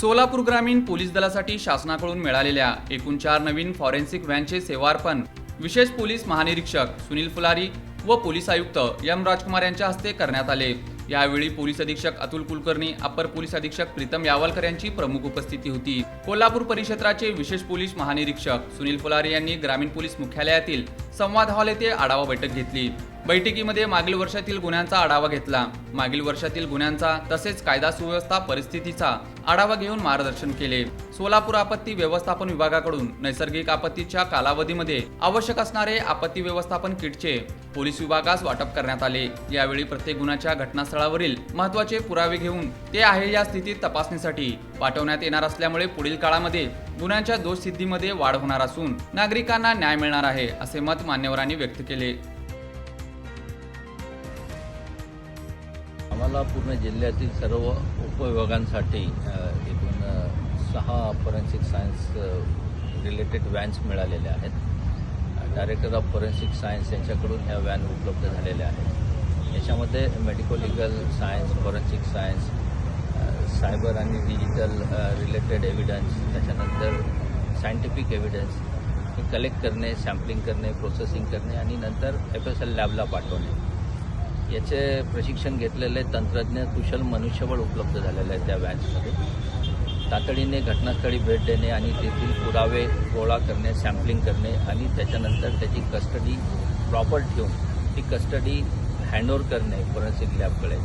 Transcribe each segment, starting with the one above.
सोलापूर ग्रामीण पोलीस दलासाठी शासनाकडून मिळालेल्या एकूण 4 नवीन फॉरेन्सिक व्हॅनचे सेवार्पण विशेष पोलीस महानिरीक्षक सुनील फुलारी व पोलीस आयुक्त एम राजकुमार यांच्या हस्ते करण्यात आले। यावेळी पोलीस अधीक्षक अतुल कुलकर्णी, अप्पर पोलीस अधीक्षक प्रीतम यावलकर यांची प्रमुख उपस्थिती होती। कोल्हापूर परिक्षेत्राचे विशेष पोलीस महानिरीक्षक सुनील फुलारी यांनी ग्रामीण पोलीस मुख्यालयातील संवाद हॉल येथे आढावा बैठक घेतली। बैठकीमध्ये मागील वर्षातील गुन्ह्यांचा आढावा घेतला। मागील वर्षातील गुन्ह्यांचा तसेच कायदा सुव्यवस्था परिस्थितीचा आढावा घेऊन मार्गदर्शन केले। सोलापूर आपत्ती व्यवस्थापन विभागाकडून नैसर्गिक आपत्तीच्या कालावधीमध्ये आवश्यक असणारे आपत्ती व्यवस्थापन किटचे पोलीस विभागास वाटप करण्यात आले। यावेळी प्रत्येक गुन्ह्याच्या घटनास्थळावरील महत्त्वाचे पुरावे घेऊन ते आहे या स्थितीत तपासणीसाठी पाठवण्यात येणार असल्यामुळे पुढील काळामध्ये गुन्ह्यांच्या दोषसिद्धीमध्ये वाढ होणार असून नागरिकांना न्याय मिळणार आहे, असे मत मान्यवरांनी व्यक्त केले। आम्हाला पूर्ण जिल्ह्यातील सर्व उपविभागांसाठी एकूण 6 फॉरेन्सिक सायन्स रिलेटेड व्हॅन्स मिळालेल्या आहेत। डायरेक्टर ऑफ फॉरेन्सिक सायन्स यांच्याकडून ह्या व्हॅन उपलब्ध झालेल्या आहेत। याच्यामध्ये medico legal science, forensic science, cyber आणि डिजिटल रिलेटेड एव्हिडन्स, त्याच्यानंतर सायंटिफिक एव्हिडन्स हे कलेक्ट करणे, सॅम्पलिंग करणे, प्रोसेसिंग करणे आणि नंतर FSL लॅबला पाठवणे याचे प्रशिक्षण घेतलेले तंत्रज्ञ कुशल मनुष्यबळ उपलब्ध झालेले आहे। त्या व्हॅन्समध्ये तातडीने घटनास्थळी भेट देणे आणि तेथील पुरावे गोळा करणे, सॅम्पलिंग करणे आणि त्याच्यानंतर त्याची कस्टडी प्रॉपर ठेवून ती कस्टडी हँडओव्हर करणे फॉरेन्सिक लॅबकडे,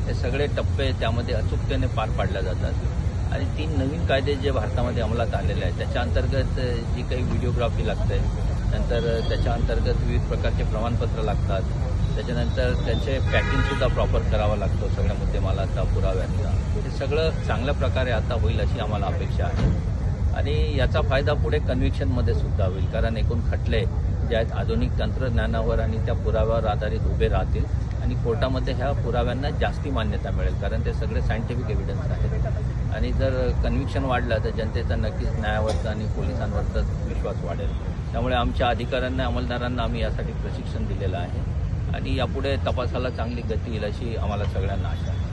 हे सगळे टप्पे त्यामध्ये अचूकतेने पार पाडले जातात। आणि 3 नवीन कायदे जे भारतामध्ये अंमलात आलेले आहेत त्याच्या अंतर्गत जी काही व्हिडिओग्राफी लागते, नंतर त्याच्या अंतर्गत विविध प्रकारचे प्रमाणपत्र लागतात, त्याच्यानंतर त्याचे पॅकिंगसुद्धा प्रॉपर करावं लागतं सगळ्या मुद्देमालाचा, पुराव्यांचा। हे सगळं चांगल्या प्रकारे आता होईल अशी आम्हाला अपेक्षा आहे आणि याचा फायदा पुढे कन्व्हिक्शनमध्ये सुद्धा होईल, कारण एकूण खटले जे आहेत आधुनिक तंत्रज्ञानावर आणि त्या पुराव्यावर आधारित उभे राहतील आणि कोर्टामध्ये ह्या पुराव्यांना जास्ती मान्यता मिळेल, कारण ते सगळे सायंटिफिक एव्हिडन्स आहेत। आणि जर कन्व्हिक्शन वाढलं तर जनतेचा नक्कीच न्यायावरचा आणि पोलिसांवरचा विश्वास वाढेल। त्यामुळे आमच्या अधिकाऱ्यांना, अंमलदारांना आम्ही यासाठी प्रशिक्षण दिलेलं आहे आणि यापुढे तपासाला चांगली गती येईल अशी आम्हाला सगळ्यांना आशा आहे।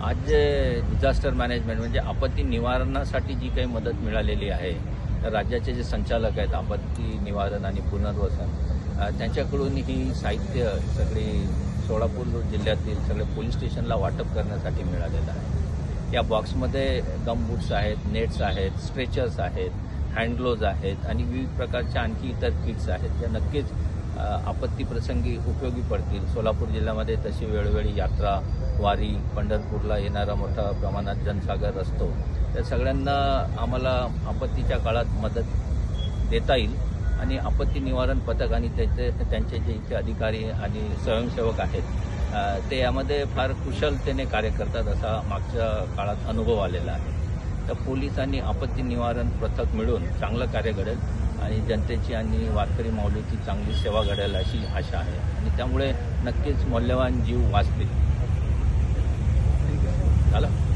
आज जे डिझास्टर मॅनेजमेंट म्हणजे आपत्ती निवारणासाठी जी काही मदत मिळालेली आहे, तर राज्याचे जे संचालक आहेत आपत्ती निवारण आणि पुनर्वसन, त्यांच्याकडून ही साहित्य सगळी सोलापूर जिल्ह्यातील सगळे पोलीस स्टेशनला वाटप करण्यासाठी मिळालेलं आहे। या बॉक्समध्ये गमबूट्स आहेत, नेट्स आहेत, स्ट्रेचर्स आहेत, हँडग्लोव्ज आहेत आणि विविध प्रकारच्या आणखी इतर किट्स आहेत, ज्या नक्कीच आपत्ती प्रसंगी उपयोगी पडतील। सोलापूर जिल्ह्यामध्ये तशी वेळोवेळी यात्रा, वारी, पंढरपूरला येणारा मोठ्या प्रमाणात जनसागर असतो, त्या सगळ्यांना आम्हाला आपत्तीच्या काळात मदत देता येईल आणि आपत्ती निवारण पथक आणि त्यांचे जे इथे अधिकारी आणि स्वयंसेवक आहेत ते यामध्ये फार कुशलतेने कार्य करतात, असा मागच्या काळात अनुभव आलेला आहे। तर पोलीस आणि आपत्ती निवारण पथक मिळून चांगलं कार्य घडेल आणि जनतेची आणि वारकरी माऊलीची चांगली सेवा घडेल अशी आशा आहे आणि त्यामुळे नक्कीच मौल्यवान जीव वाचतील। झालं।